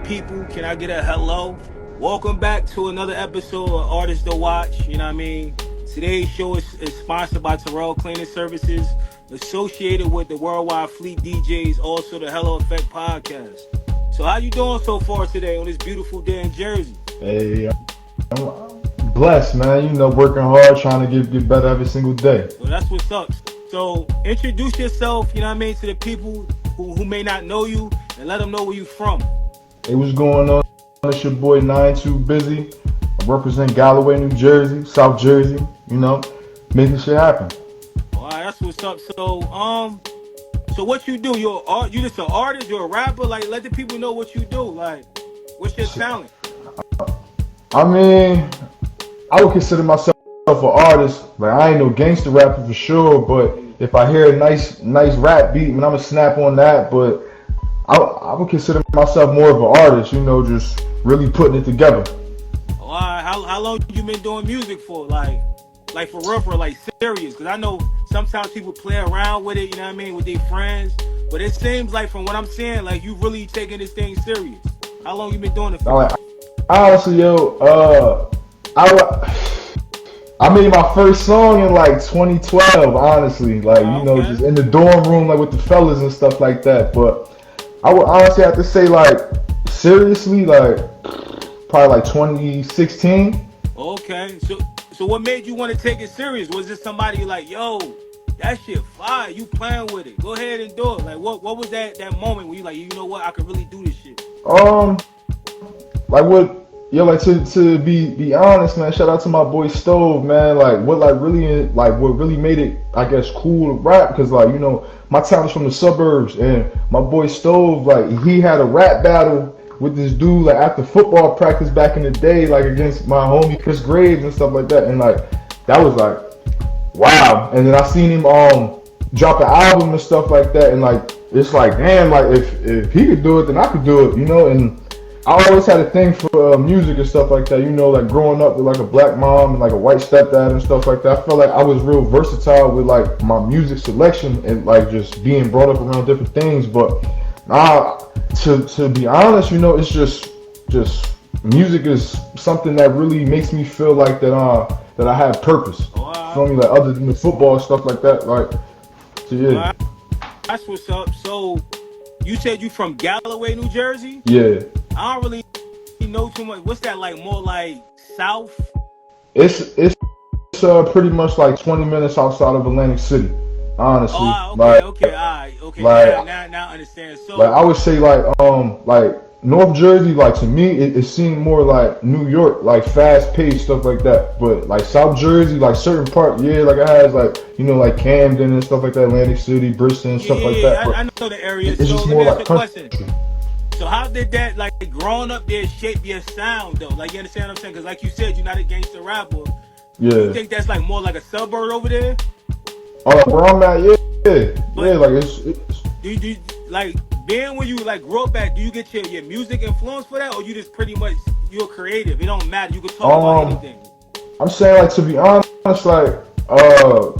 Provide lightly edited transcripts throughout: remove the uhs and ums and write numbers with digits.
people? Can I get a hello? Welcome back to another episode of Artists to Watch. You know what I mean? Today's show is sponsored by Terrell Cleaning Services, associated with the Worldwide Fleet DJs, also the Hello Effect podcast. So how you doing so far today on this beautiful day in Jersey? Hey, I'm blessed, man. Working hard, trying to get better every single day. Well, that's what's up. So introduce yourself, you know what I mean, to the people who may not know you and let them know where you from. Hey, what's going on? It's your boy 9yne2bizzy. I represent Galloway, New Jersey, South Jersey. Making shit happen. All right, that's what's up. So what you do? You just an artist? You're a rapper? Like, let the people know what you do. Like, what's your talent? I mean, I would consider myself an artist. Like I ain't no gangster rapper for sure, but if I hear a nice rap beat, man, I'ma snap on that. But I would consider myself more of an artist. Just really putting it together. All right, how long you been doing music for? Like for real, for like serious? Because I know sometimes people play around with it. You know what I mean, with their friends. But it seems like from what I'm saying, like you really taking this thing serious. How long you been doing it for? Like honestly, I made my first song in like 2012. Honestly, Okay. just in the dorm room, like with the fellas and stuff like that. But I would honestly have to say, like, seriously, like probably like 2016. Okay. So what made you want to take it serious? Was it somebody like, yo, that shit fire, you playing with it? Go ahead and do it. Like what was that moment where you like, you know what, I could really do this shit? Um, like what? Yo, like to be honest, man. Shout out to my boy Stove, man. What really made it, I guess, cool to rap, because my town is from the suburbs, and my boy Stove, like, he had a rap battle with this dude, like, after football practice back in the day, like, against my homie Chris Graves and stuff like that, and like that was like wow. And then I seen him drop an album and stuff like that, and like it's like, damn, like if he could do it, then I could do it, and I always had a thing for music and stuff like that. Like growing up with like a black mom and like a white stepdad and stuff like that. I felt like I was real versatile with like my music selection and like just being brought up around different things. But to be honest, it's just music is something that really makes me feel like that I have purpose. All You right, feel me? Like other than the football and stuff like that. Like, so all yeah, right. That's what's up. So you said you from Galloway, New Jersey? yeah. I don't really know too much. What's that like? More like South? It's pretty much like 20 minutes outside of Atlantic City. Honestly, Oh, okay, all right, okay. Now, like now, now, I understand. like So, I would say like North Jersey, like to me it seemed more like New York, like fast paced stuff like that. But like South Jersey, like certain part, yeah, like it has like like Camden and stuff like that, Atlantic City, Bristol and yeah, stuff like yeah, that. yeah, I But know the area. it's So just let me more ask you like a country. question. So how did that, like, growing up there, shape your sound though? Like, you understand what I'm saying? Because like you said, you're not a gangster rapper. Do you Yeah. think that's like more like a suburb over there? Where I'm at, yeah, yeah, But like it's do you like being when you like grow up back? Do you get your music influence for that, or you just pretty much you're creative? It don't matter. You can talk about um anything. I'm saying, like, to be honest, like, uh,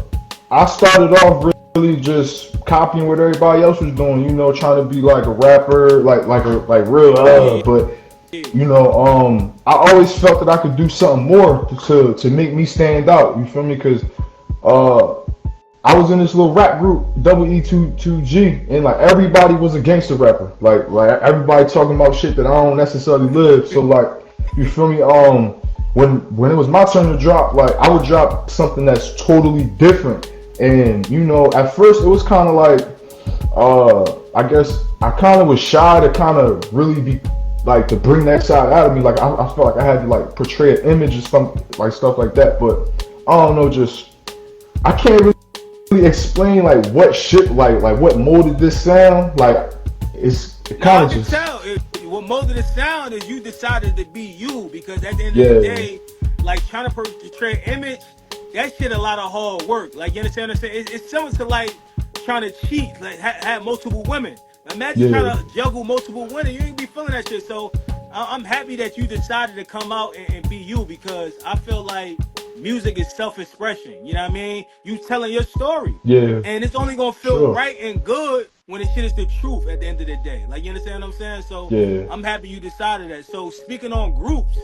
I started off really just copying what everybody else was doing, trying to be like a rapper, like real, Yeah, but yeah, I always felt that I could do something more to make me stand out. You feel me? Because uh, I was in this little rap group, WE22G, and like everybody was a gangster rapper. Like everybody talking about shit that I don't necessarily live. So like, you feel me? When it was my turn to drop, like I would drop something that's totally different. And at first it was kind of like, I guess I kind of was shy to kind of really be like to bring that side out of me. Like I felt like I had to like portray an image or something like stuff like that. But I don't know, just I can't really explain like what shit like what molded this sound. Like it no, I kind of can just tell. What most of the sound is you decided to be you because at the end of the yeah day, like trying to portray image, that shit a lot of hard work. Like you understand what I'm saying? It's similar to like trying to cheat, like have multiple women. Imagine yeah trying to juggle multiple women. You ain't be feeling that shit. So I'm happy that you decided to come out and be you because I feel like music is self-expression. You know what I mean? You telling your story, yeah and it's only gonna feel sure right and good when the shit is the truth at the end of the day. Like, you understand what I'm saying? So Yeah. I'm happy you decided that. So speaking on groups,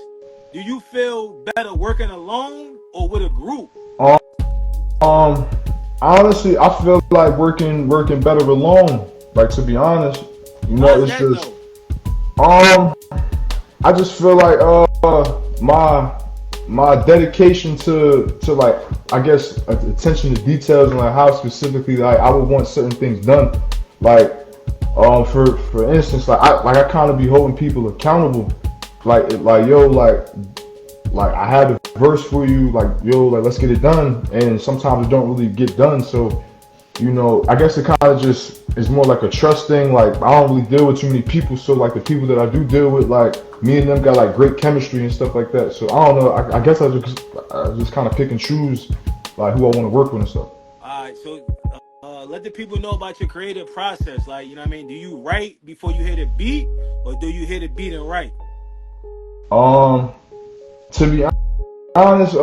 do you feel better working alone or with a group? Um, um, honestly, I feel like working better alone. Like to be honest, Why is it's that just though? um, I just feel like my dedication to like I guess attention to details and like how specifically like I would want certain things done. Like for instance, like I kind of be holding people accountable. Like yo like I had a verse for you, like yo, like let's get it done, and sometimes it don't really get done. So I guess it kind of just is more like a trust thing. Like I don't really deal with too many people, so like the people that I do deal with, like me and them got like great chemistry and stuff like that. So I don't know. I guess I just kind of pick and choose like who I want to work with and stuff. All right, so let the people know about your creative process. Like, you know what I mean? Do you write before you hit a beat, or do you hit a beat and write? Um, to be honest,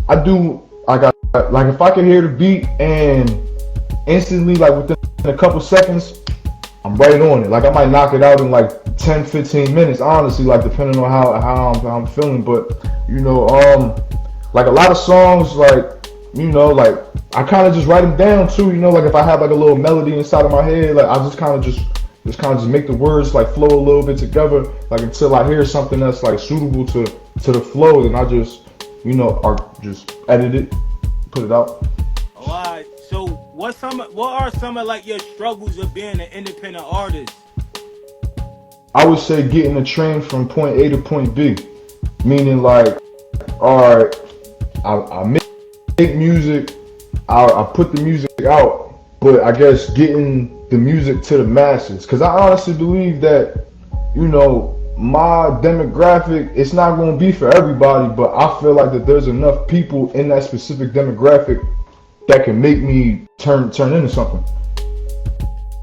I do like if I can hear the beat and instantly like within a couple seconds I'm right on it. Like I might knock it out in like 10, 15 minutes, honestly, like depending on how I'm feeling. But like a lot of songs, like I kind of just write them down too. Like if I have like a little melody inside of my head, like I just kind of just make the words like flow a little bit together, like until I hear something that's like suitable to the flow, then I just or just edit it, put it out. All right. So what are some of like your struggles of being an independent artist? I would say getting the train from point A to point B, meaning like, all right, I make music, I put the music out, but I guess getting the music to the masses, because I honestly believe that, my demographic, it's not going to be for everybody, but I feel like that there's enough people in that specific demographic that can make me turn into something.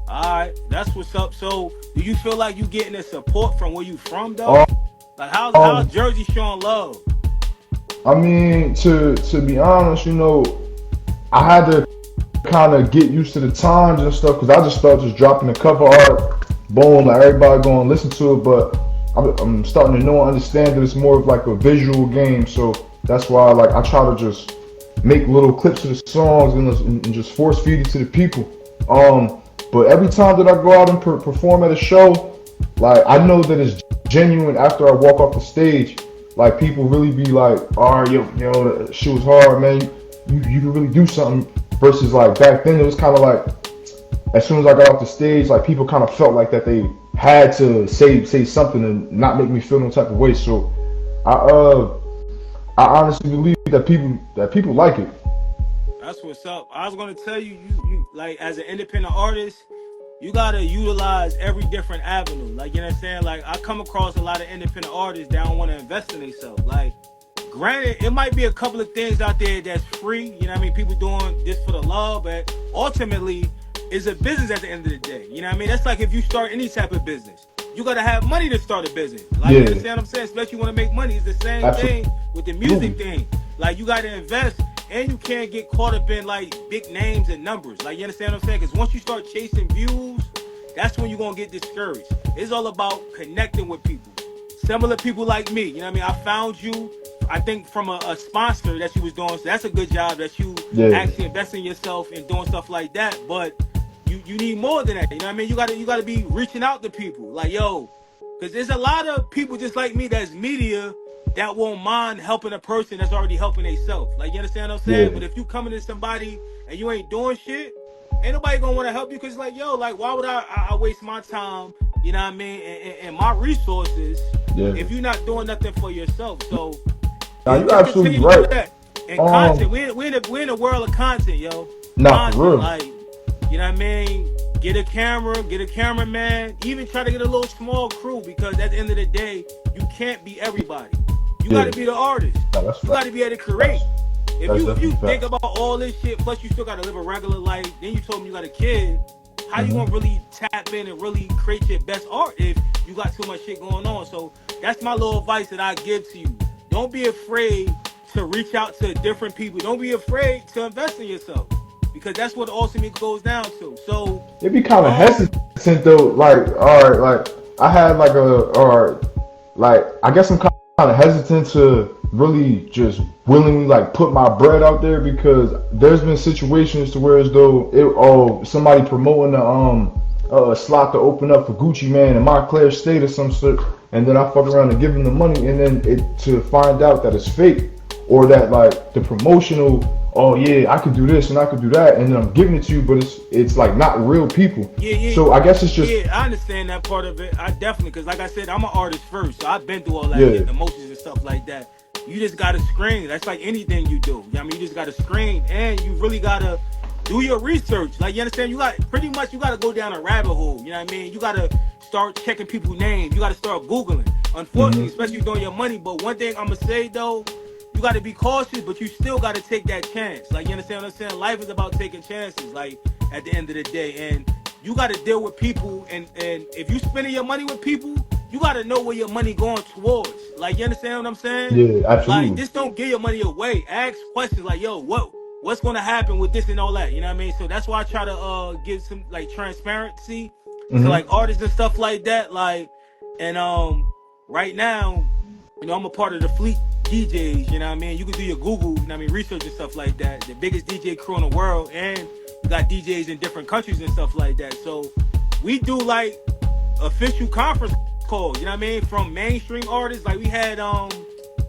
All right, that's what's up. So do you feel like you getting the support from where you from Um, though? Like how's Jersey showing love? I mean, to be honest, I had to kind of get used to the times and stuff because I just started just dropping the cover art, boom, like everybody going to listen to it. But I'm starting to know and understand that it's more of like a visual game. So that's why like I try to just make little clips of the songs and just force feed it to the people. But every time that I go out and perform at a show, like I know that it's genuine after I walk off the stage. Like people really be like, "All right, yo, that shit was hard, man. You can really do something." Versus like back then, it was kind of like as soon as I got off the stage, like people kind of felt like that they had to say something and not make me feel no type of way. So I uh I honestly believe that people like it. That's what's up. I was gonna tell you, you like as an independent artist, you gotta utilize every different avenue. Like you know what I'm saying? Like I come across a lot of independent artists that don't want to invest in themselves. Like granted, it might be a couple of things out there that's free. You know what I mean? People doing this for the love, but ultimately, it's a business at the end of the day. You know what I mean? That's like if you start any type of business, you gotta have money to start a business. Like you Yeah, understand what I'm saying? Especially when you want to make money. It's the same thing with the music absolutely. thing. Like you gotta invest. And you can't get caught up in like big names and numbers. Like you understand what I'm saying? Because once you start chasing views, that's when you're gonna get discouraged. It's all about connecting with people. Similar people like me. You know what I mean? I found you, I think, from a sponsor that you was doing. So that's a good job that you Yeah, actually invest in yourself and doing stuff like that. But you need more than that. You know what I mean? You gotta be reaching out to people. Like, yo, because there's a lot of people just like me that's media that won't mind helping a person that's already helping themselves. Like, you understand what I'm saying? yeah. But if you coming to somebody and you ain't doing shit, ain't nobody gonna want to help you because like, yo, like, why would I waste my time, you know what I mean, and my resources Yeah. if you're not doing nothing for yourself? So Now you're just absolutely continue to do right. that. And content, Um, we're in a world of content, yo. Not for Content, real. like, you know what I mean? Get a camera, get a cameraman, even try to get a little small crew because at the end of the day, you can't be everybody. You got Yeah. to be the artist. No, that's You got to facts. be able to That's create. If that's you definitely think facts. about all this shit, plus you still got to live a regular life, then you told me you got a kid, how you Hmm. gonna really tap in and really create your best art if you got too much shit going on? So that's my little advice that I give to you. Don't be afraid to reach out to different people. Don't be afraid to invest in yourself. because that's what ultimately goes down to. So, It be kind of um, hesitant though. Like, all right, like I had like or like I guess I'm kind of hesitant to really just willingly like put my bread out there because there's been situations to where as though somebody promoting a slot to open up for Gucci Man in Montclair State or some sort, and then I fuck around and give them the money, and then it to find out that it's fake or that like the promotional, oh yeah, I could do this and I could do that, and then I'm giving it to you, but it's like not real people. yeah, yeah, So I guess it's just yeah. I understand that part of it. I definitely, because like I said, I'm an artist first, so I've been through all that yeah. emotions and stuff like that. You just gotta screen. That's like anything you do. I mean, you just gotta screen, and you really gotta do your research. Like you understand, you got pretty much you gotta go down a rabbit hole. You know what I mean? You gotta start checking people's names. You gotta start googling. Unfortunately, Hmm. especially doing your money. But one thing I'm gonna say though, you got to be cautious, but you still got to take that chance. Like, you understand what I'm saying? Life is about taking chances, like, at the end of the day. And you got to deal with people. And if you spending your money with people, you got to know where your money going towards. Like, you understand what I'm saying? Yeah, Like, absolutely. just don't give your money away. Ask questions like, yo, what's going to happen with this and all that? You know what I mean? So that's why I try to give some, like, transparency to, Hmm. like, artists and stuff like that. Like, and right now, I'm a part of the fleet DJs, you know what I mean? You can do your Google, you know what I mean, research and stuff like that. The biggest DJ crew in the world, and we got DJs in different countries and stuff like that. So we do like official conference calls, you know what I mean? From mainstream artists, like we had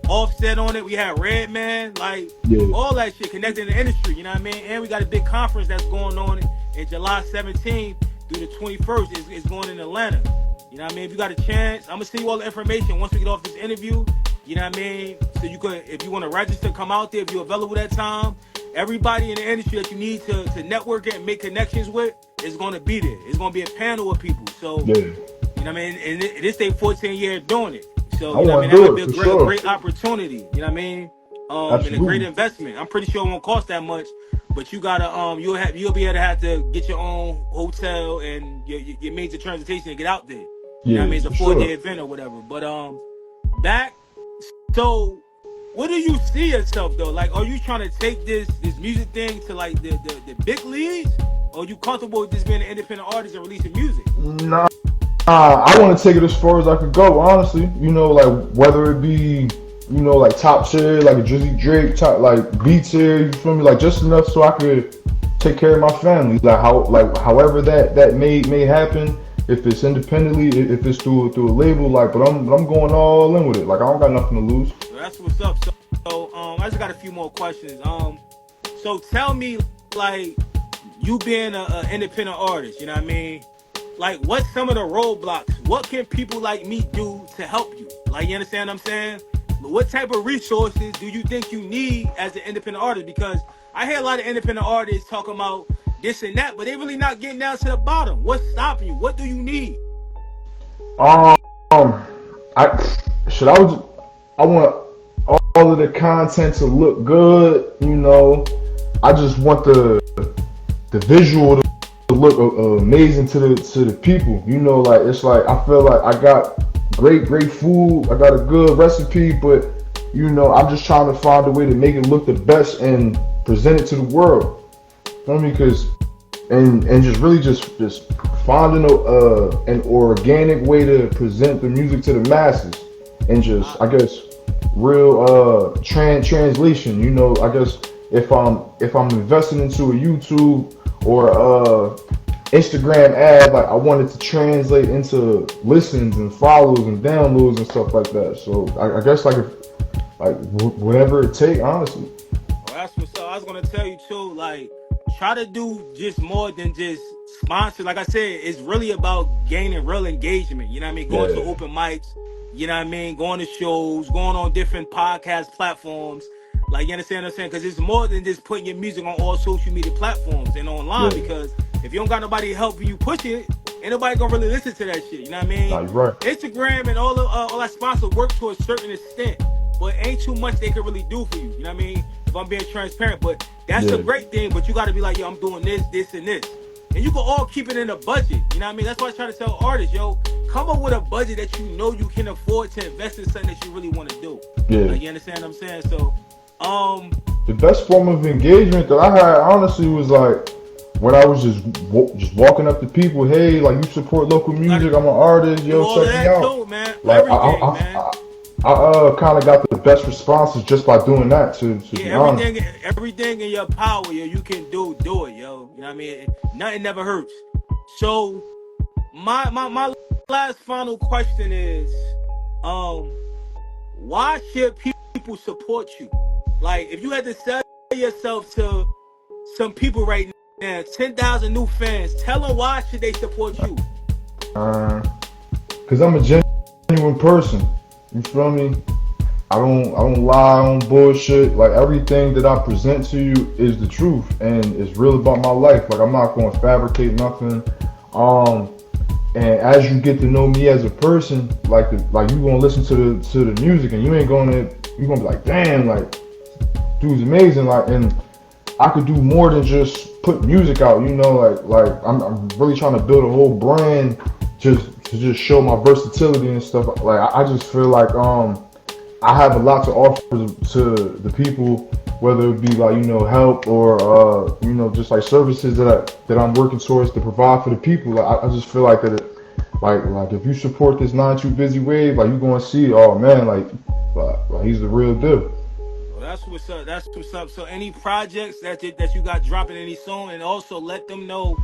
Offset on it, we had Redman, like Yeah, all that shit connected in the industry, you know what I mean? And we got a big conference that's going on in July 17th through the 21st. It's going in Atlanta. You know what I mean? If you got a chance, I'm gonna send you all the information once we get off this interview. You know what I mean? So you could, if you want to register, come out there if you're available that time. Everybody in the industry that you need to network and make connections with is gonna be there. It's gonna be a panel of people. So yeah. you know what I mean? And this they 14 years doing it. So I you know what want I mean? to That do might be it a for great, a sure. great opportunity. You know what I mean? And a great Absolutely. investment. I'm pretty sure it won't cost that much, but you gotta you'll be able to have to get your own hotel and your means of transportation to get out there. You know what I Yeah, mean? It's a for 4 day sure. event or whatever. But back. So what do you see yourself though? Like, are you trying to take this music thing to like the big leagues? Or are you comfortable with just being an independent artist and releasing music? Nah, I want to take it as far as I could go. Honestly, like whether it be, like top tier, like a Drizzy Drake, top like B tier. You feel me? Like just enough so I could take care of my family. Like however that may happen. If it's independently, if it's through a label, like, but I'm going all in with it. Like I don't got nothing to lose. So that's what's up. So I just got a few more questions. So tell me, like, you being a independent artist, you know what I mean? Like, what's some of the roadblocks? What can people like me do to help you? Like, you understand what I'm saying? What type of resources do you think you need as an independent artist? Because I hear a lot of independent artists talking about this and that, but they really not getting down to the bottom. What's stopping you? What do you need? Um, I should I want all of the content to look good. I just want the visual to look amazing to the people. Like it's like I feel like I got great food. I got a good recipe, but I'm just trying to find a way to make it look the best and present it to the world. You know what I mean? Because and just really just finding an organic way to present the music to the masses and just I, I guess real translation. I guess if I'm investing into a YouTube or Instagram ad, like I want it to translate into listens and follows and downloads and stuff like that. So I guess whatever it take, honestly. Well, that's what's up. I was gonna tell you too. Like, try to do just more than just sponsor. Like I said, it's really about gaining real engagement. You know what I mean? Going to Yeah, open mics. You know what I mean? Going to shows. Going on different podcast platforms. Like, you understand what I'm saying? Because it's more than just putting your music on all social media platforms and online. yeah. Because if you don't got nobody helping you push it, ain't nobody gonna really listen to that shit. You know what I mean? Nah, you're right. Instagram and all that sponsor work to a certain extent, but ain't too much they can really do for you. You know what I mean? If I'm being transparent, but that's a Yeah, great thing. But you got to be like, yo, I'm doing this, and this, and you can all keep it in a budget. You know what I mean? That's why I try to tell artists, yo, come up with a budget that you know you can afford to invest in something that you really want to do. yeah. Like, you understand what I'm saying? So, the best form of engagement that I had honestly was like when I was just walking up to people, hey, like you support local You gotta music, I'm an artist, do yo, all of check me that out. too, man. Like Everything, man. I kind of got the best responses just by doing that. To Yeah, be honest. everything in your power, yo, you can do it, yo. You know what I mean? Nothing never hurts. So my last final question is, um, why should people support you? Like, if you had to sell yourself to some people right now, 10,000 new fans, tell them why should they support you? Uh, Cause I'm a genuine person. You feel me? I don't lie, I don't bullshit. Like everything that I present to you is the truth and it's real about my life. Like I'm not gonna fabricate nothing. Um and as you get to know me as a person, like you gonna listen to the music and you gonna be like, damn, like dude's amazing. Like and I could do more than just put music out, you know, I'm really trying to build a whole brand just to just show my versatility and stuff. Like I just feel like I have a lot to offer to the people, whether it be like help or just like services that I'm working towards to provide for the people. Like I just feel like that, like if you support this 9yne2bizzy wave, like you're gonna see, oh man, like he's the real deal. Well, that's what's up. That's what's up. So, any projects that you got dropping any soon, and also let them know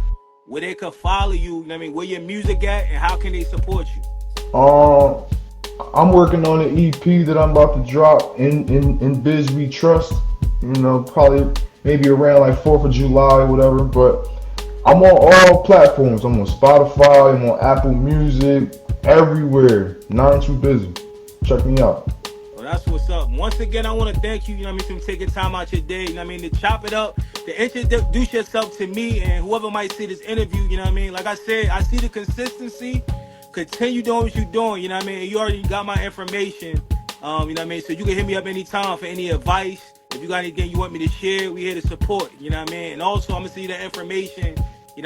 where they could follow you. You know what I mean, where your music at, and how can they support you? Um, I'm working on an EP that I'm about to drop in Biz We Trust. Probably maybe around like 4th of July or whatever. But I'm on all platforms. I'm on Spotify. I'm on Apple Music. Everywhere. 9yne2bizzy. Check me out. Well, that's what's up. Once again, I want to thank you. You know what I mean, for taking time out your day. You know what I mean, to chop it up, to introduce yourself to me and whoever might see this interview. You know what I mean. Like I said, I see the consistency. Continue doing what you're doing. You know what I mean. You already got my information. You know what I mean. So you can hit me up anytime for any advice. If you got anything you want me to share, we here to support. You know what I mean. And also, I'm gonna see that information